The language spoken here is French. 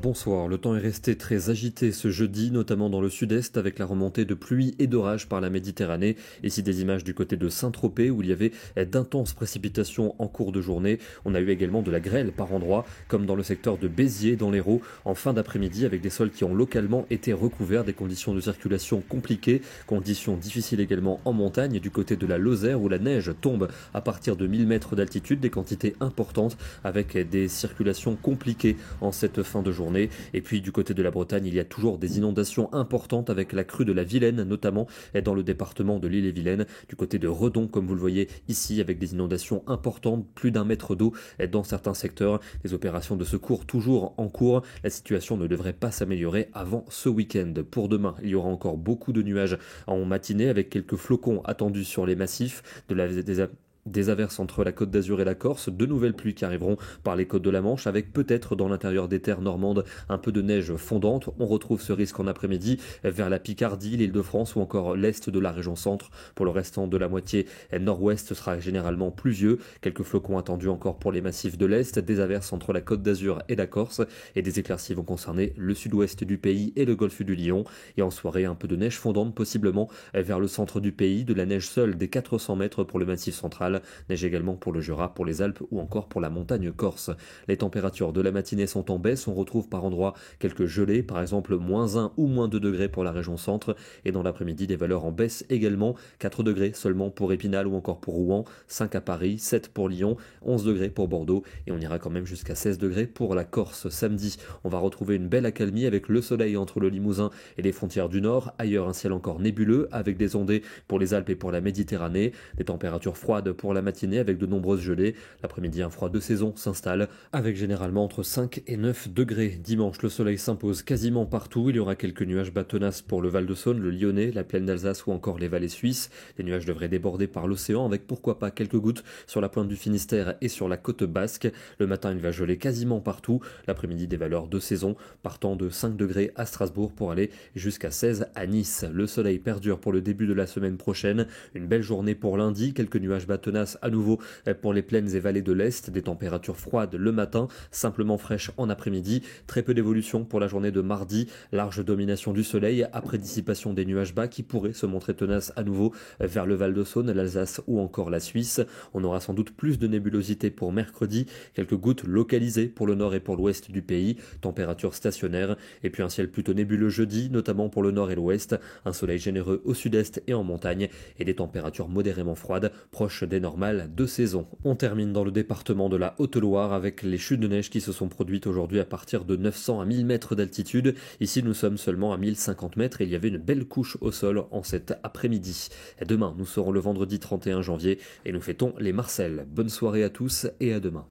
Bonsoir, le temps est resté très agité ce jeudi, notamment dans le sud-est avec la remontée de pluie et d'orage par la Méditerranée. Ici des images du côté de Saint-Tropez où il y avait d'intenses précipitations en cours de journée. On a eu également de la grêle par endroits, comme dans le secteur de Béziers dans l'Hérault en fin d'après-midi avec des sols qui ont localement été recouverts, des conditions de circulation compliquées, conditions difficiles également en montagne du côté de la Lozère où la neige tombe à partir de 1000 mètres d'altitude, des quantités importantes avec des circulations compliquées en cette fin de journée. Et puis du côté de la Bretagne, il y a toujours des inondations importantes avec la crue de la Vilaine, notamment dans le département de l'Ille-et-Vilaine, du côté de Redon, comme vous le voyez ici, avec des inondations importantes, plus d'1 mètre d'eau dans certains secteurs. Des opérations de secours toujours en cours. La situation ne devrait pas s'améliorer avant ce week-end. Pour demain, il y aura encore beaucoup de nuages en matinée avec quelques flocons attendus sur les massifs, des averses entre la Côte d'Azur et la Corse, de nouvelles pluies qui arriveront par les côtes de la Manche, avec peut-être dans l'intérieur des terres normandes un peu de neige fondante. On retrouve ce risque en après-midi vers la Picardie, l'Île-de-France ou encore l'est de la région centre. Pour le restant de la moitié nord-ouest, ce sera généralement pluvieux. Quelques flocons attendus encore pour les massifs de l'est, des averses entre la Côte d'Azur et la Corse, et des éclaircies vont concerner le sud-ouest du pays et le golfe du Lion. Et en soirée, un peu de neige fondante possiblement vers le centre du pays, de la neige seule des 400 mètres pour le massif central. Neige également pour le Jura, pour les Alpes ou encore pour la montagne corse. Les températures de la matinée sont en baisse, on retrouve par endroits quelques gelées, par exemple -1 ou -2 degrés pour la région centre, et dans l'après-midi des valeurs en baisse également, 4 degrés seulement pour Épinal ou encore pour Rouen, 5 à Paris, 7 pour Lyon, 11 degrés pour Bordeaux, et on ira quand même jusqu'à 16 degrés pour la Corse. Samedi, on va retrouver une belle accalmie avec le soleil entre le Limousin et les frontières du Nord, ailleurs un ciel encore nébuleux avec des ondées pour les Alpes et pour la Méditerranée, des températures froides pour la matinée avec de nombreuses gelées. L'après-midi, un froid de saison s'installe avec généralement entre 5 et 9 degrés. Dimanche, le soleil s'impose quasiment partout. Il y aura quelques nuages bas tenaces pour le Val-de-Saône, le Lyonnais, la plaine d'Alsace ou encore les vallées suisses. Les nuages devraient déborder par l'océan avec pourquoi pas quelques gouttes sur la pointe du Finistère et sur la côte basque. Le matin, il va geler quasiment partout. L'après-midi, des valeurs de saison partant de 5 degrés à Strasbourg pour aller jusqu'à 16 à Nice. Le soleil perdure pour le début de la semaine prochaine. Une belle journée pour lundi, quelques nuages bas tenaces à nouveau pour les plaines et vallées de l'Est, des températures froides le matin, simplement fraîches en après-midi, très peu d'évolution pour la journée de mardi, large domination du soleil après dissipation des nuages bas qui pourraient se montrer tenaces à nouveau vers le Val-de-Saône, l'Alsace ou encore la Suisse. On aura sans doute plus de nébulosité pour mercredi, quelques gouttes localisées pour le nord et pour l'ouest du pays, température stationnaire, et puis un ciel plutôt nébuleux jeudi, notamment pour le nord et l'ouest, un soleil généreux au sud-est et en montagne, et des températures modérément froides, proches des normales de saison. On termine dans le département de la Haute-Loire avec les chutes de neige qui se sont produites aujourd'hui à partir de 900 à 1000 mètres d'altitude. Ici, nous sommes seulement à 1050 mètres et il y avait une belle couche au sol en cet après-midi. Demain, nous serons le vendredi 31 janvier et nous fêtons les Marcelles. Bonne soirée à tous et à demain.